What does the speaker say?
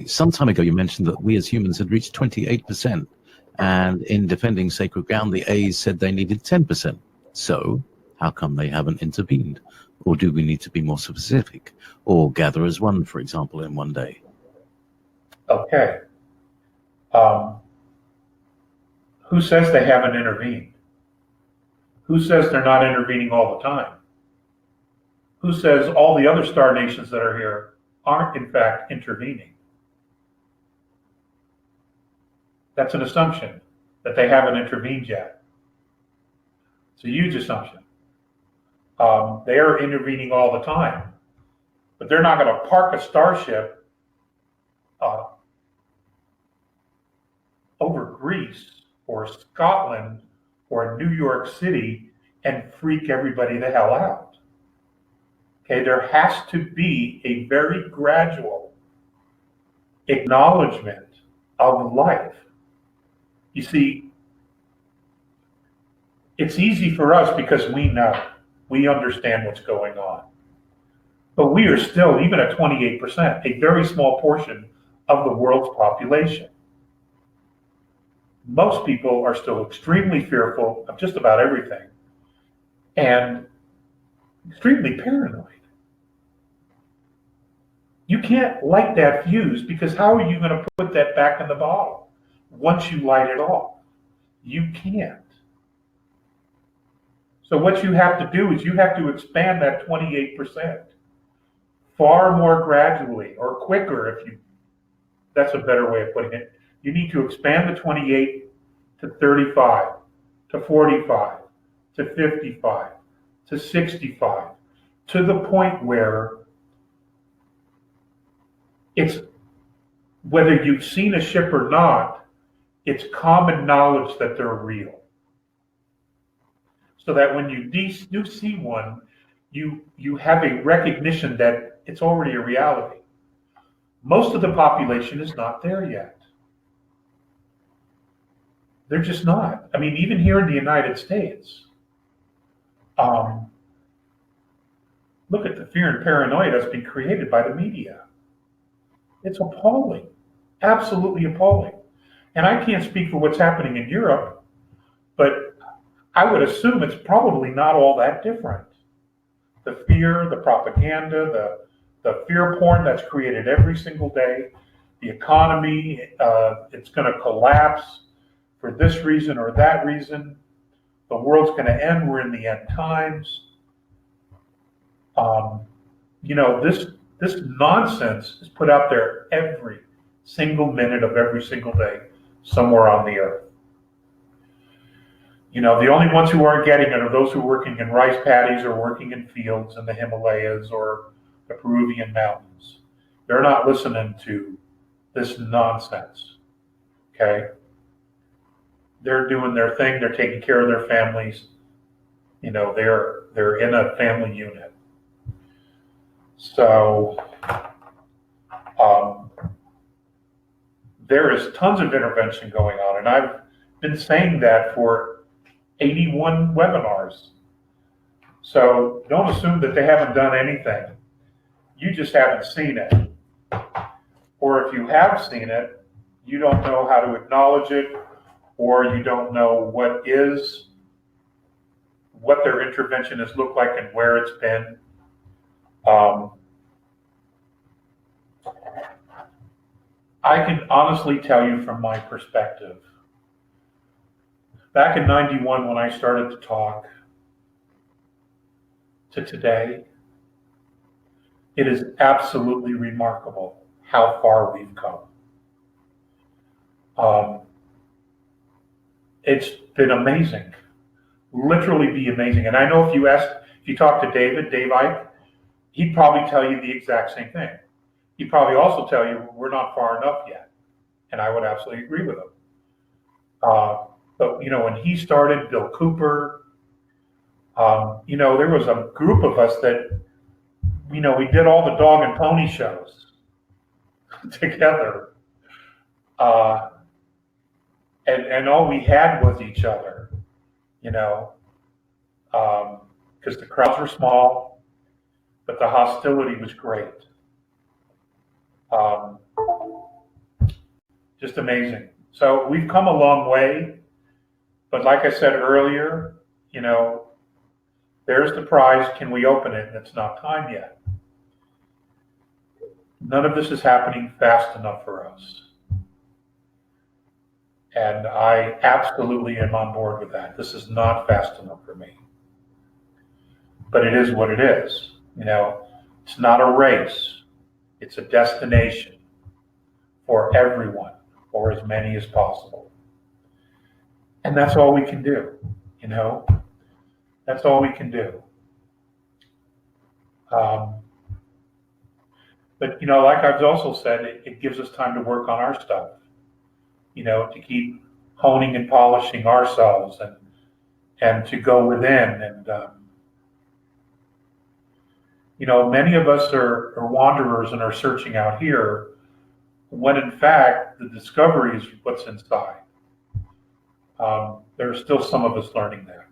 some time ago you mentioned that we as humans had reached 28%, and in defending sacred ground, the A's said they needed 10%. So how come they haven't intervened? Or do we need to be more specific? Or gather as one, for example, in one day? Okay. Who says they haven't intervened? Who says they're not intervening all the time? Who says all the other star nations that are here aren't in fact intervening? That's an assumption, that they haven't intervened yet. It's a huge assumption. They are intervening all the time, but they're not going to park a starship over Greece or Scotland or New York City and freak everybody the hell out. Okay, there has to be a very gradual acknowledgement of life. You see, it's easy for us because we understand what's going on. But we are still, even at 28%, a very small portion of the world's population. Most people are still extremely fearful of just about everything and extremely paranoid. You can't light that fuse, because how are you going to put that back in the bottle once you light it off? You can't. So what you have to do is you have to expand that 28% far more gradually, or quicker, that's a better way of putting it. You need to expand the 28 to 35, to 45, to 55, to 65, to the point where it's, whether you've seen a ship or not, it's common knowledge that they're real. So that when you do see one, you have a recognition that it's already a reality. Most of the population is not there yet. They're just not. I mean, even here in the United States, look at the fear and paranoia that's been created by the media. It's appalling, absolutely appalling. And I can't speak for what's happening in Europe, but I would assume it's probably not all that different. The fear, the propaganda, the fear porn that's created every single day, the economy, it's going to collapse for this reason or that reason. The world's going to end. We're in the end times. This nonsense is put out there every single minute of every single day somewhere on the earth. The only ones who aren't getting it are those who are working in rice paddies or working in fields in the Himalayas or the Peruvian mountains. They're not listening to this nonsense, okay? They're doing their thing. They're taking care of their families. They're in a family unit. So there is tons of intervention going on, and I've been saying that for 81 webinars. So don't assume that they haven't done anything. You just haven't seen it. Or if you have seen it, you don't know how to acknowledge it, or you don't know what their intervention has looked like and where it's been. I can honestly tell you from my perspective, back in 91 when I started to talk, to today, it is absolutely remarkable how far we've come. It's been amazing, literally be amazing. And I know if you talk to Dave Icke, he'd probably tell you the exact same thing. He'd probably also tell you we're not far enough yet. And I would absolutely agree with him. But when he started, Bill Cooper, there was a group of us that, we did all the dog and pony shows together. And all we had was each other, because the crowds were small, but the hostility was great. Just amazing. So we've come a long way, but like I said earlier, there's the prize. Can we open it? It's not time yet. None of this is happening fast enough for us. And I absolutely am on board with that. This is not fast enough for me. But it is what it is. It's not a race. It's a destination for everyone, or as many as possible. And that's all we can do, That's all we can do. But, like I've also said, it gives us time to work on our stuff, to keep honing and polishing ourselves and to go within. And, many of us are wanderers and are searching out here, when in fact, the discovery is what's inside. There are still some of us learning that.